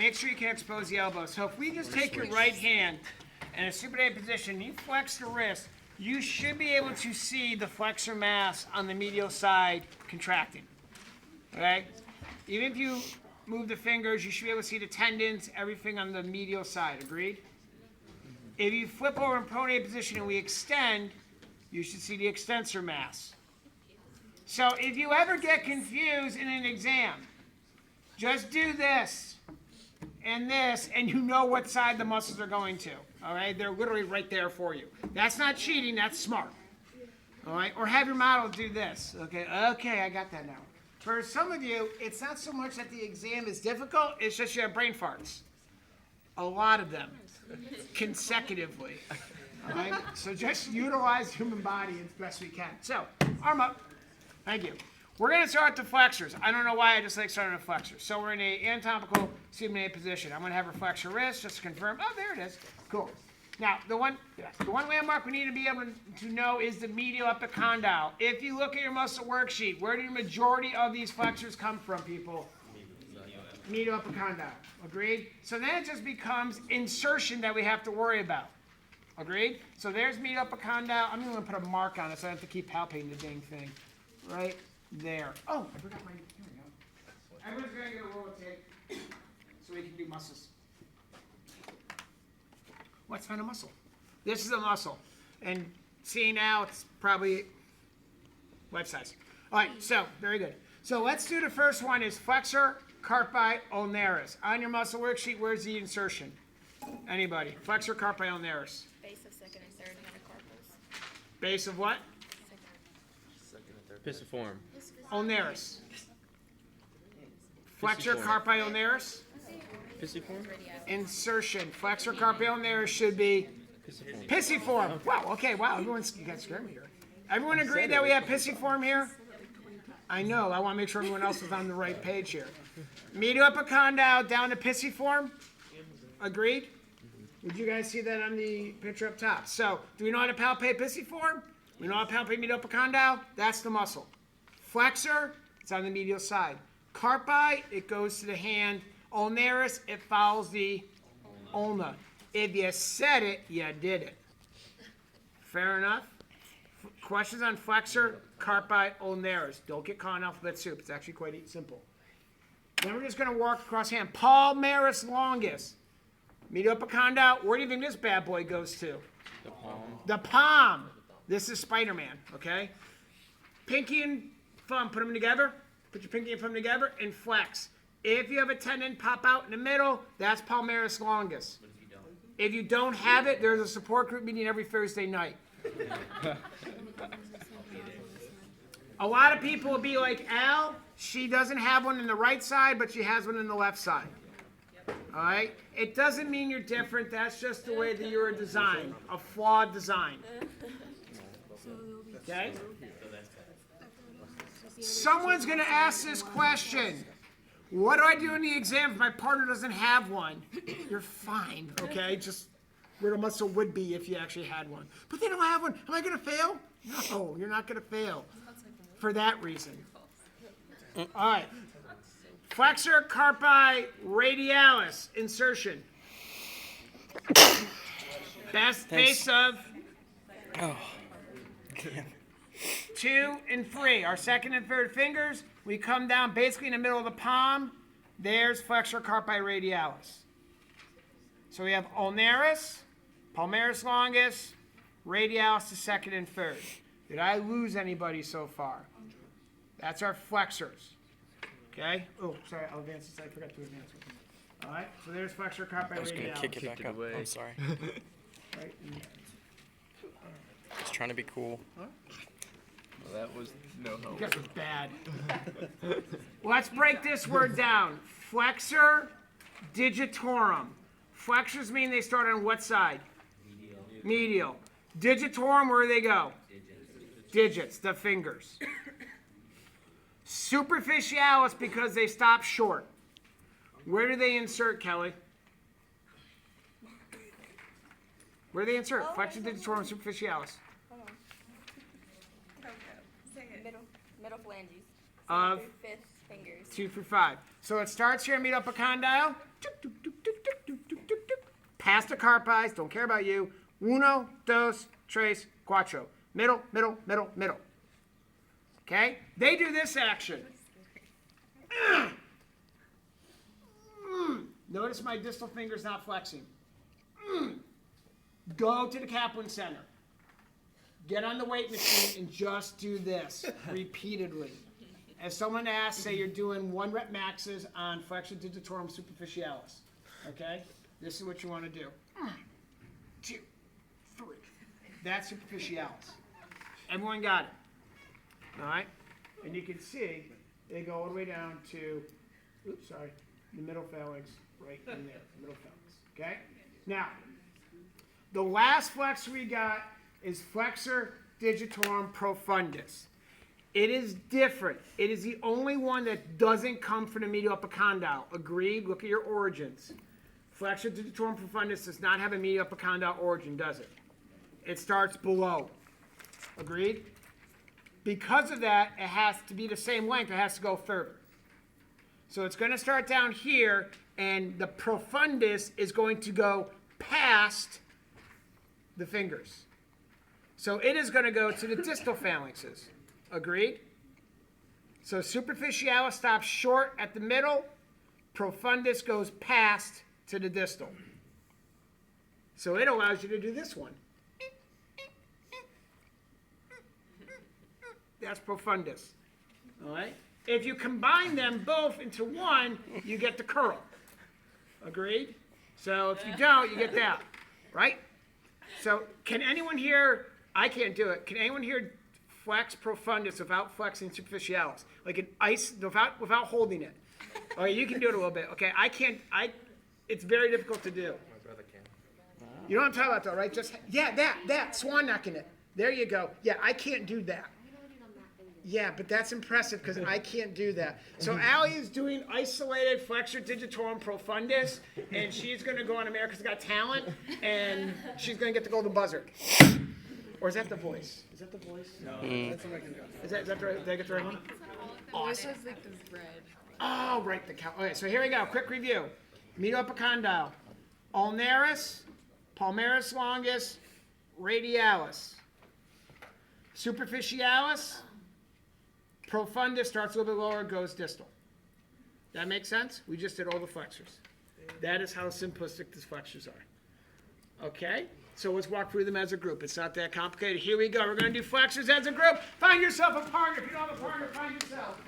make sure you can expose the elbow. So if we just take your right hand in a supinated position, you flex the wrist, you should be able to see the flexor mass on the medial side contracting. Okay? Even if you move the fingers, you should be able to see the tendons, everything on the medial side. Agreed? If you flip over in pronated position and we extend, you should see the extensor mass. So if you ever get confused in an exam, just do this and you know what side the muscles are going to. All right? They're literally right there for you. That's not cheating, that's smart. All right? Or have your model do this. Okay, I got that now. For some of you, it's not so much that the exam is difficult, it's just you have brain farts. A lot of them, consecutively. All right? So just utilize the human body as best we can. So, arm up. Thank you. We're going to start the flexors. I don't know why I just like starting with flexors. So we're in a anatomical supinated position. I'm going to have her flex her wrist just to confirm. Oh, there it is. Cool. Now, the one landmark we need to be able to know is the medial epicondyle. If you look at your muscle worksheet, where do the majority of these flexors come from, people? Medial epicondyle. Agreed? So then it just becomes insertion that we have to worry about. Agreed? So there's medial epicondyle. I'm going to put a mark on it so I don't have to keep palpating the dang thing. Right there. Oh, I forgot my... Here we go. Everyone's going to get a roll of tape so we can do muscles. Let's find a muscle. This is a muscle. And seeing now, it's probably life size. All right, so very good. So let's do the first one is Flexor, Carpi, Ulnaris. On your muscle worksheet, where's the insertion? Anybody? Flexor, Carpi, Ulnaris. Base of second and third metacarpals. Base of what? Second and third. Pisiform. Ulnaris. Flexor, Carpi, Ulnaris. Pisiform? Insertion. Flexor, Carpi, Ulnaris should be Pisiform. Pisiform. Wow, okay, wow. You guys scared me here. Everyone agree that we have Pisiform here? I know. I want to make sure everyone else is on the right page here. Medial epicondyle down to Pisiform. Agreed? Did you guys see that on the picture up top? So, do we know how to palpate Pisiform? We know how to palpate medial epicondyle? That's the muscle. Flexor, it's on the medial side. Carpi, it goes to the hand. Ulnaris, it follows the ulna. If you said it, you did it. Fair enough? Questions on Flexor, Carpi, Ulnaris. Don't get caught in alphabet soup. It's actually quite simple. Then we're just going to walk across hand. Palmaris Longus. Medial epicondyle. Where do you think this bad boy goes to? The palm. The palm. This is Spider-Man, okay? Pinky and thumb, put them together. Put your pinky and thumb together and flex. If you have a tendon pop out in the middle, that's Palmaris Longus. If you don't have it, there's a support group meeting every Thursday night. A lot of people will be like, Al, she doesn't have one in the right side, but she has one in the left side. All right? It doesn't mean you're different. That's just the way that you're designed, a flawed design. Okay? Someone's going to ask this question. What do I do in the exam if my partner doesn't have one? You're fine, okay? Just where the muscle would be if you actually had one. But they don't have one. Am I going to fail? No, you're not going to fail for that reason. All right. Flexor, Carpi, radialis, insertion. Base of 2 and 3. Our second and third fingers. We come down basically in the middle of the palm. There's Flexor, Carpi, radialis. So we have Ulnaris, Palmaris Longus, radialis to second and third. Did I lose anybody so far? That's our flexors. Okay? Oh, sorry, I'll advance this. I forgot to advance it. All right, so there's Flexor, Carpi, radialis. I was going to kick it back up. I'm sorry. Right. Just trying to be cool. Well, that was no help. You guys are bad. Let's break this word down. Flexor, digitorum. Flexors mean they start on what side? Medial. Digitorum, where do they go? Digits, the fingers. Superficialis because they stop short. Where do they insert, Kelly? Where do they insert? Flexor, digitorum, superficialis. Middle phalanges. Of 5th fingers. 2 through 5. So it starts here, medial epicondyle. Past the carpis, don't care about you. Uno, dos, tres, cuatro. Middle, middle, middle, middle. Okay? They do this action. Notice my distal finger's not flexing. Go to the Kaplan Center. Get on the weight machine and just do this repeatedly. If someone asks, say you're doing 1 rep maxes on Flexor Digitorum Superficialis. Okay? This is what you want to do. 1, 2, 3. That's superficialis. Everyone got it? All right? And you can see they go all the way down to, oops, sorry, the middle phalanx right in there. Middle phalanx. Okay? Now, the last flexor we got is Flexor Digitorum Profundus. It is different. It is the only one that doesn't come from the medial epicondyle. Agreed? Look at your origins. Flexor Digitorum Profundus does not have a medial epicondyle origin, does it? It starts below. Agreed? Because of that, it has to be the same length. It has to go further. So it's going to start down here, and the profundus is going to go past the fingers. So it is going to go to the distal phalanxes. Agreed? So superficialis stops short at the middle. Profundus goes past to the distal. So it allows you to do this one. That's profundus. All right? If you combine them both into one, you get the curl. Agreed? So if you don't, you get that. Right? So can anyone here, I can't do it, can anyone here flex profundus without flexing superficialis? Like an ice, without holding it. Okay, you can do it a little bit. Okay, I can't, it's very difficult to do. My brother can. You know what I'm talking about though, right? Just, yeah, that, swan knocking it. There you go. Yeah, I can't do that. Yeah, but that's impressive because I can't do that. So Allie is doing isolated Flexor Digitorum Profundus, and she's going to go on America's Got Talent, and she's going to get the golden buzzer. Or is that the voice? Is that the voice? No. That's the right one. Is that the right? Did I get the right one? Awesome. This was like the red. Oh, right. Okay, so here we go. Quick review. Medial Epicondyle. Ulnaris, Palmaris Longus, Radialis. Superficialis. Profundus starts a little bit lower, goes distal. That makes sense? We just did all the flexors. That is how simplistic these flexors are. Okay? So let's walk through them as a group. It's not that complicated. Here we go. We're going to do flexors as a group. Find yourself a partner. If you don't have a partner, find yourself.